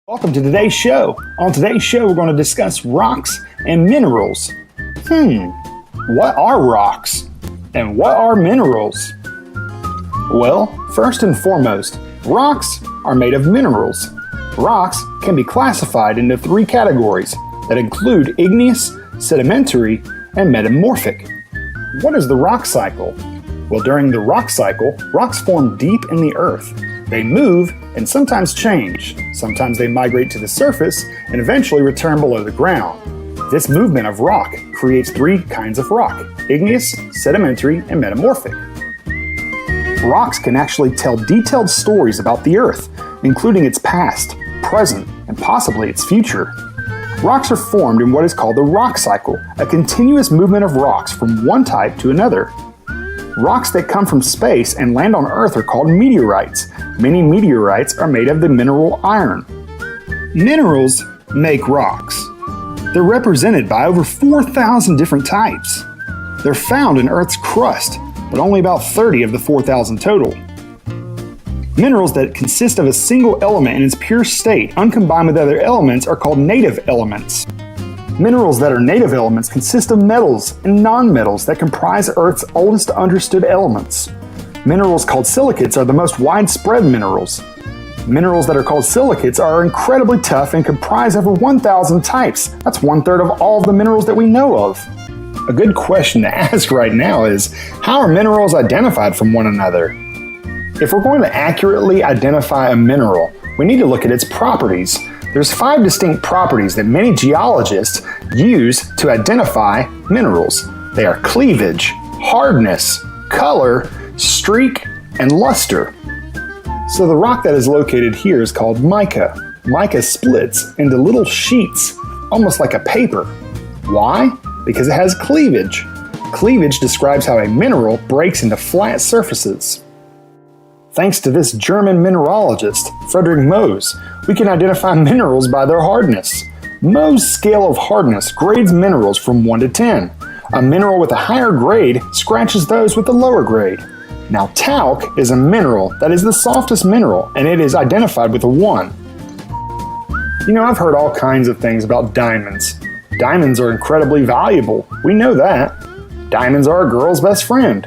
Welcome to today's show. On today's show, we're going to discuss rocks and minerals. What are rocks? And what are minerals? Well, first and foremost, rocks are made of minerals. Rocks can be classified into three categories that include igneous, sedimentary, and metamorphic. What is the rock cycle? Well, during the rock cycle, rocks form deep in the earth. They move and sometimes change. Sometimes they migrate to the surface and eventually return below the ground. This movement of rock creates three kinds of rock: igneous, sedimentary, and metamorphic. Rocks can actually tell detailed stories about the earth, including its past, present, and possibly its future. Rocks are formed in what is called the rock cycle, a continuous movement of rocks from one type to another. Rocks that come from space and land on Earth are called meteorites. Many meteorites are made of the mineral iron. Minerals make rocks. They're represented by over 4,000 different types. They're found in Earth's crust, but only about 30 of the 4,000 total. Minerals that consist of a single element in its pure state, uncombined with other elements, are called native elements. Minerals that are native elements consist of metals and nonmetals that comprise Earth's oldest understood elements. Minerals called silicates are the most widespread minerals. Minerals that are called silicates are incredibly tough and comprise over 1,000 types. That's 1/3 of all of the minerals that we know of. A good question to ask right now is, how are minerals identified from one another? If we're going to accurately identify a mineral, we need to look at its properties. There's 5 distinct properties that many geologists use to identify minerals. They are cleavage, hardness, color, streak, and luster. So the rock that is located here is called mica. Mica splits into little sheets, almost like a paper. Why? Because it has cleavage. Cleavage describes how a mineral breaks into flat surfaces. Thanks to this German mineralogist, Friedrich Mohs, we can identify minerals by their hardness. Mohs' scale of hardness grades minerals from 1 to 10. A mineral with a higher grade scratches those with a lower grade. Now, talc is a mineral that is the softest mineral, and it is identified with a 1. You know, I've heard all kinds of things about diamonds. Diamonds are incredibly valuable. We know that. Diamonds are a girl's best friend.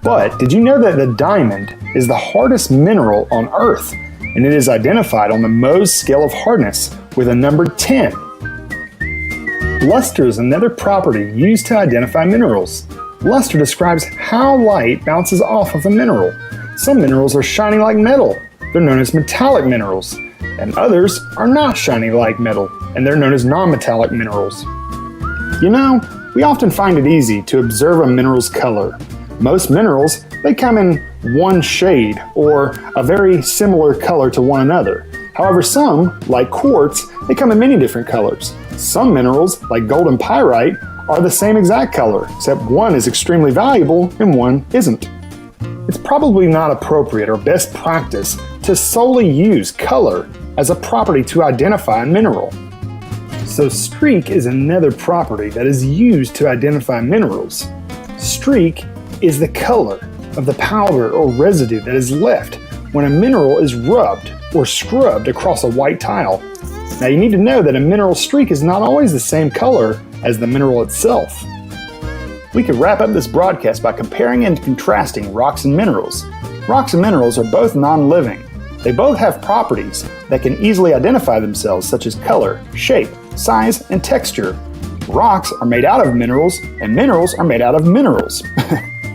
But did you know that the diamond is the hardest mineral on Earth, and it is identified on the Mohs scale of hardness with a number 10. Luster is another property used to identify minerals. Luster describes how light bounces off of a mineral. Some minerals are shiny like metal. They're known as metallic minerals, and others are not shiny like metal, and they're known as non-metallic minerals. You know, we often find it easy to observe a mineral's color. Most minerals, they come in one shade or a very similar color to one another. However, some, like quartz, they come in many different colors. Some minerals, like gold and pyrite, are the same exact color, except one is extremely valuable and one isn't. It's probably not appropriate or best practice to solely use color as a property to identify a mineral. So streak is another property that is used to identify minerals. Streak is the color of the powder or residue that is left when a mineral is rubbed or scrubbed across a white tile. Now, you need to know that a mineral streak is not always the same color as the mineral itself. We could wrap up this broadcast by comparing and contrasting rocks and minerals. Rocks and minerals are both non-living. They both have properties that can easily identify themselves, such as color, shape, size, and texture. Rocks are made out of minerals, and minerals are made out of minerals.